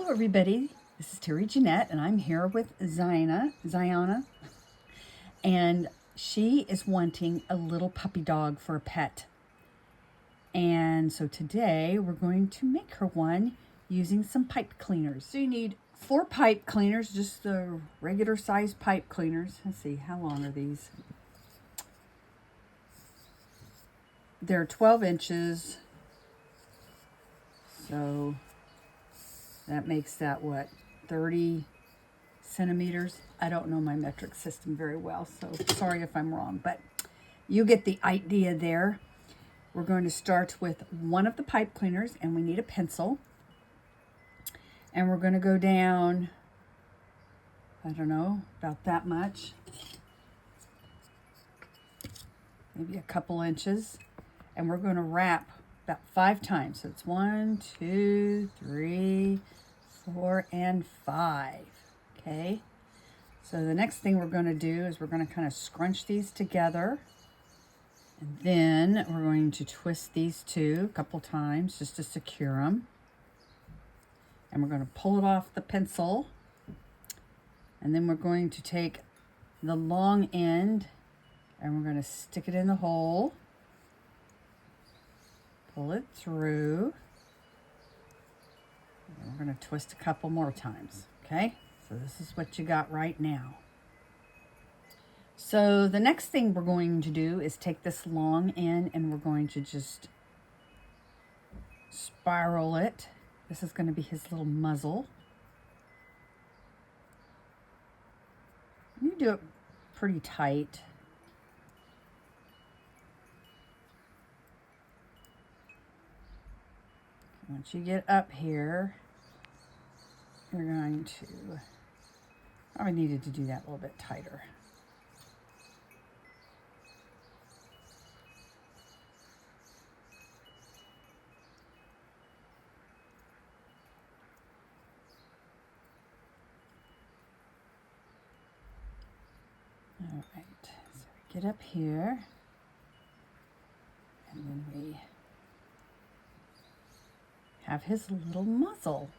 Hello everybody, this is Terry Jeanette and I'm here with Ziana, and she is wanting a little puppy dog for a pet. And so today we're going to make her one using some pipe cleaners. So you need 4 pipe cleaners, just the regular size pipe cleaners. Let's see, how long are these? They're 12 inches, so that makes that, what, 30 centimeters? I don't know my metric system very well, so sorry if I'm wrong, but you get the idea there. We're going to start with one of the pipe cleaners, and we need a pencil. And we're going to go down, I don't know, about that much. Maybe a couple inches. And we're going to wrap about 5 times. So it's 1, 2, 3, 4, and 5. Okay. So the next thing we're going to do is we're going to kind of scrunch these together. And then we're going to twist these 2 a couple times just to secure them. And we're going to pull it off the pencil. And then we're going to take the long end and we're going to stick it in the hole. Pull it through. And we're going to twist a couple more times. Okay, so this is what you got right now. So the next thing we're going to do is take this long end and we're going to just spiral it. This is going to be his little muzzle. You do it pretty tight. Once you get up here, you're going to, I needed to do that a little bit tighter. All right, so we get up here, and then we have his little muzzle.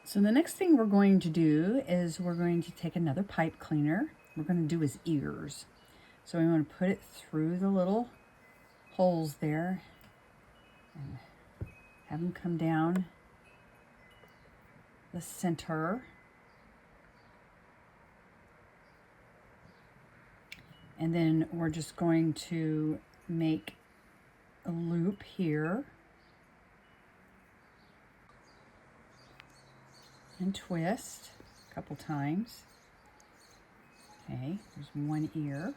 So the next thing we're going to do is we're going to take another pipe cleaner. We're going to do his ears. So we want to put it through the little holes there and have him come down the center. And then we're just going to make a loop here and twist a couple times. Okay, there's one ear.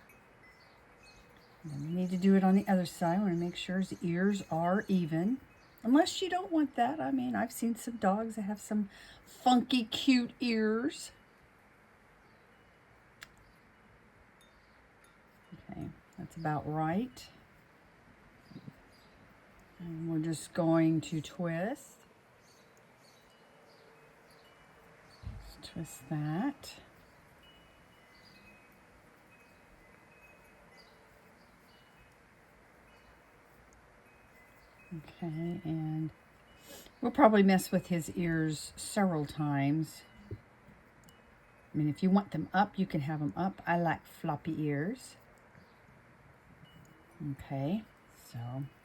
And then we need to do it on the other side. I want to make sure his ears are even. Unless you don't want that. I mean, I've seen some dogs that have some funky, cute ears. Okay, that's about right. And we're just going to twist. Just twist that. Okay, and we'll probably mess with his ears several times. I mean, if you want them up, you can have them up. I like floppy ears. Okay, so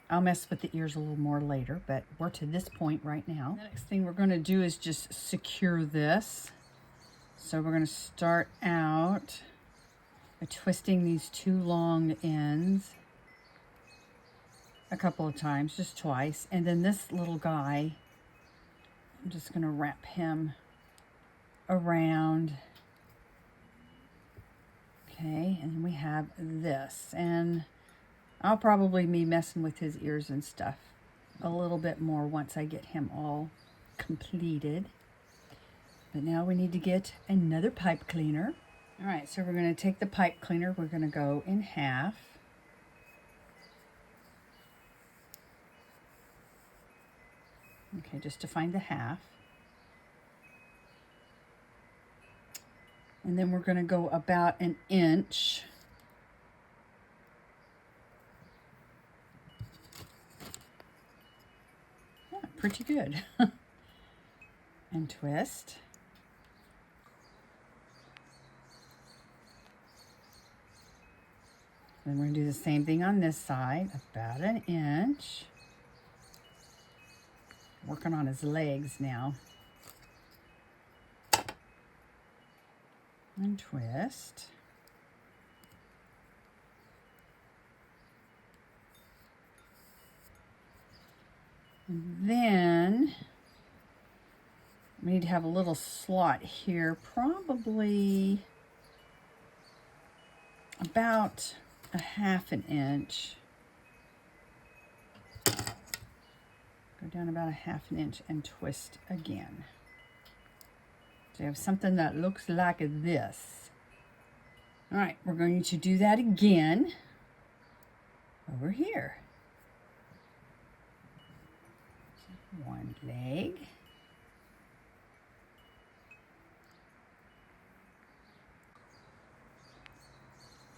I'll mess with the ears a little more later, but we're to this point right now. The next thing we're going to do is just secure this. So we're going to start out by twisting these 2 long ends a couple of times, just twice. And then this little guy, I'm just going to wrap him around. Okay, and then we have this. And I'll probably be messing with his ears and stuff a little bit more once I get him all completed. But now we need to get another pipe cleaner. All right, so we're going to take the pipe cleaner. We're going to go in half. Okay, just to find the half. And then we're going to go about 1 inch. pretty good. And twist. Then we're going to do the same thing on this side, about an inch. Working on his legs now. And twist. And then we need to have a little slot here, probably about a 1/2 inch. Go down about a 1/2 inch and twist again. So you have something that looks like this. All right, we're going to do that again over here. One leg.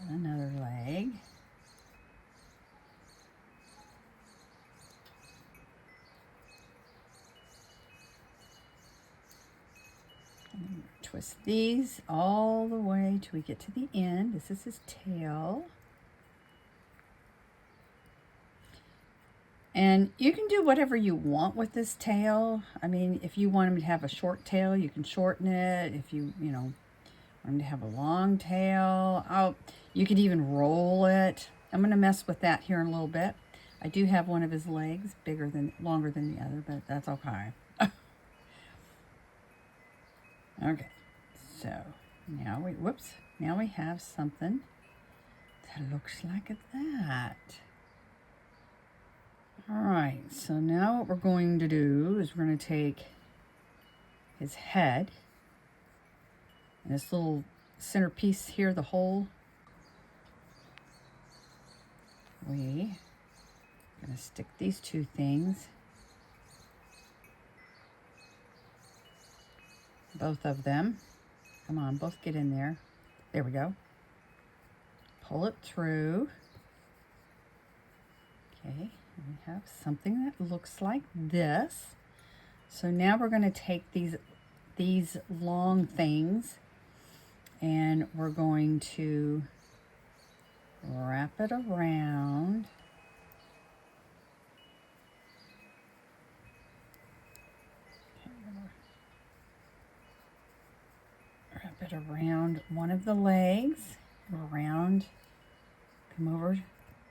Another leg. And twist these all the way till we get to the end. This is his tail. And you can do whatever you want with this tail. I mean, if you want him to have a short tail, you can shorten it. If you want him to have a long tail, you could even roll it. I'm going to mess with that here in a little bit. I do have one of his legs longer than the other, but that's okay. Okay, so now we have something that looks like that. All right, so now what we're going to do is we're going to take his head and this little centerpiece here, the hole. We're going to stick these two things, both of them. Come on, both get in there. There we go. Pull it through. Okay. We have something that looks like this. So now we're going to take these long things and we're going to wrap it around. Wrap it around one of the legs, come over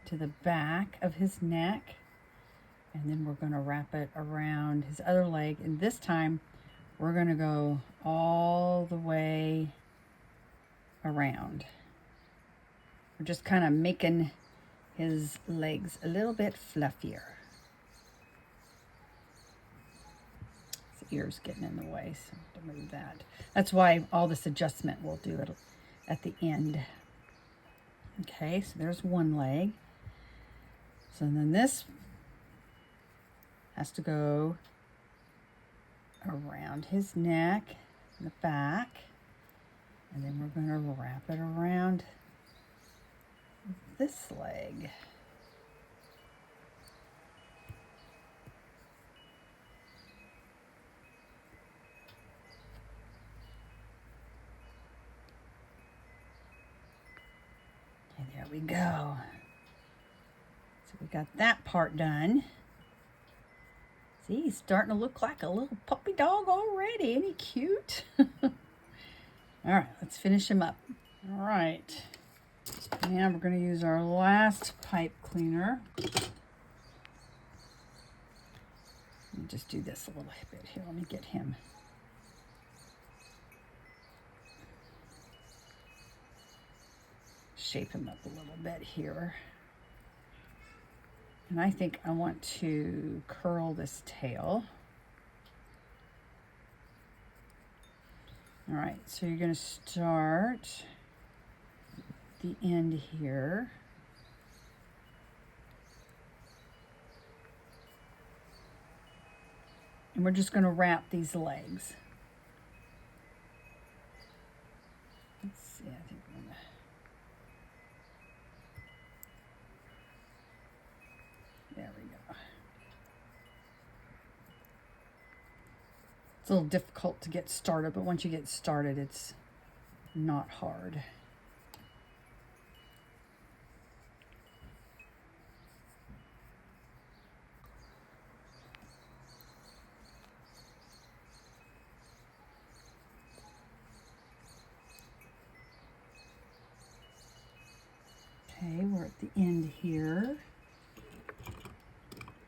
to the back of his neck, and then we're going to wrap it around his other leg, and this time we're going to go all the way around. We're just kind of making his legs a little bit fluffier. His ear's getting in the way, so to move that. That's why all this adjustment we'll do it at the end. Okay, so there's one leg. So then this has to go around his neck, the back, and then we're going to wrap it around this leg. And there we go. So we got that part done. See, he's starting to look like a little puppy dog already. Isn't he cute? All right, let's finish him up. All right. Now we're going to use our last pipe cleaner. Let me just do this a little bit here. Let me get him. Shape him up a little bit here. And I think I want to curl this tail. All right, so you're going to start the end here. And we're just going to wrap these legs. Let's see, I think we're going to... There we go. a little difficult to get started, but once you get started, it's not hard. Okay, we're at the end here.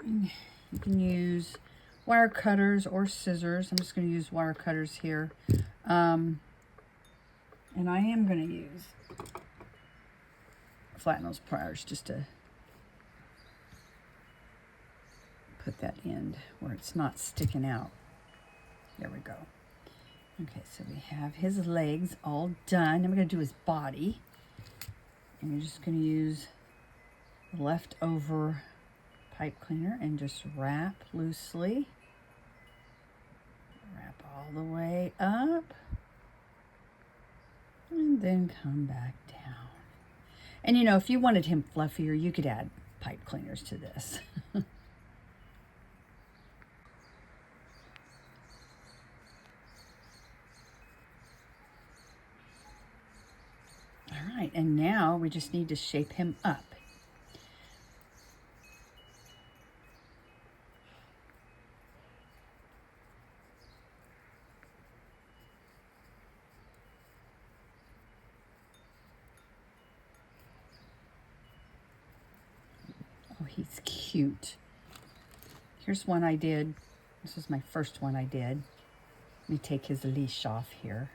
You can use wire cutters or scissors. I'm just going to use wire cutters here. And I am going to use flat nose pliers just to put that end where it's not sticking out. There we go. Okay, so we have his legs all done. Now we're going to do his body. And you're just going to use leftover pipe cleaner and just wrap loosely. Wrap all the way up. And then come back down. And you know, if you wanted him fluffier, you could add pipe cleaners to this. All right, and now we just need to shape him up. Oh, he's cute. Here's one I did. This was my first one I did. Let me take his leash off here.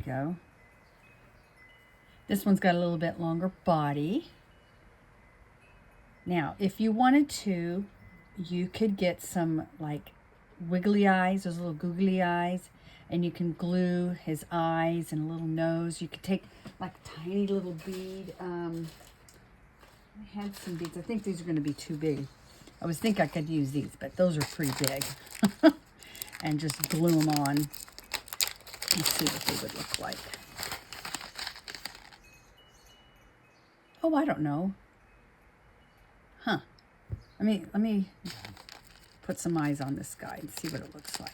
Go. This one's got a little bit longer body. Now, if you wanted to, you could get some like wiggly eyes, those little googly eyes, and you can glue his eyes and a little nose. You could take like a tiny little bead. I had some beads. I think these are going to be too big. I was thinking I could use these, but those are pretty big. And just glue them on. Let's see what they would look like. Oh, I don't know. Huh. Let me put some eyes on this guy and see what it looks like.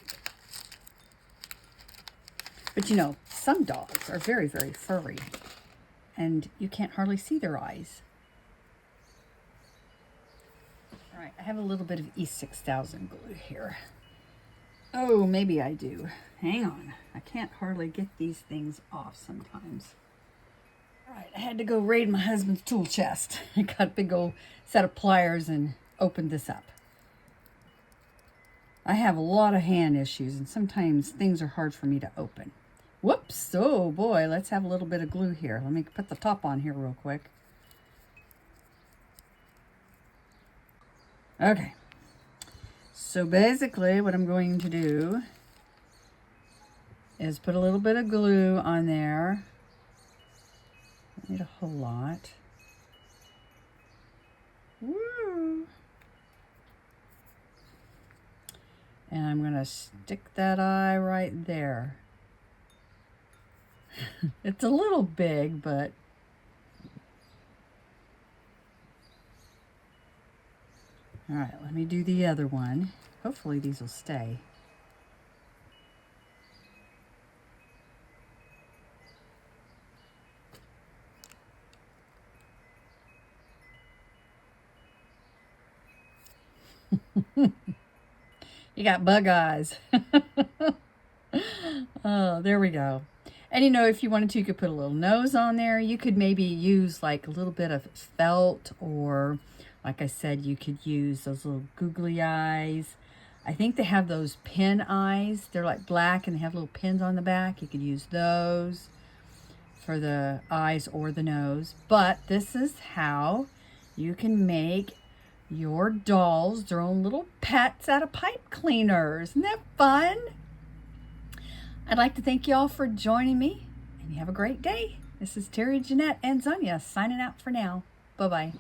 But you know, some dogs are very, very furry, and you can't hardly see their eyes. All right, I have a little bit of E6000 glue here. Oh, maybe I do. Hang on. I can't hardly get these things off sometimes. All right, I had to go raid my husband's tool chest. I got a big old set of pliers and opened this up. I have a lot of hand issues, and sometimes things are hard for me to open. Whoops. Oh, boy. Let's have a little bit of glue here. Let me put the top on here real quick. Okay. So basically what I'm going to do is put a little bit of glue on there. Don't need a whole lot. Woo! And I'm going to stick that eye right there. It's a little big, but all right, let me do the other one. Hopefully these will stay. You got bug eyes. Oh, there we go. And you know, if you wanted to, you could put a little nose on there. You could maybe use like a little bit of felt, or like I said, you could use those little googly eyes. I think they have those pin eyes. They're like black and they have little pins on the back. You could use those for the eyes or the nose. But this is how you can make your dolls their own little pets out of pipe cleaners. Isn't that fun? I'd like to thank you all for joining me, and you have a great day. This is Terry, Jeanette, and Zonia signing out for now. Bye-bye.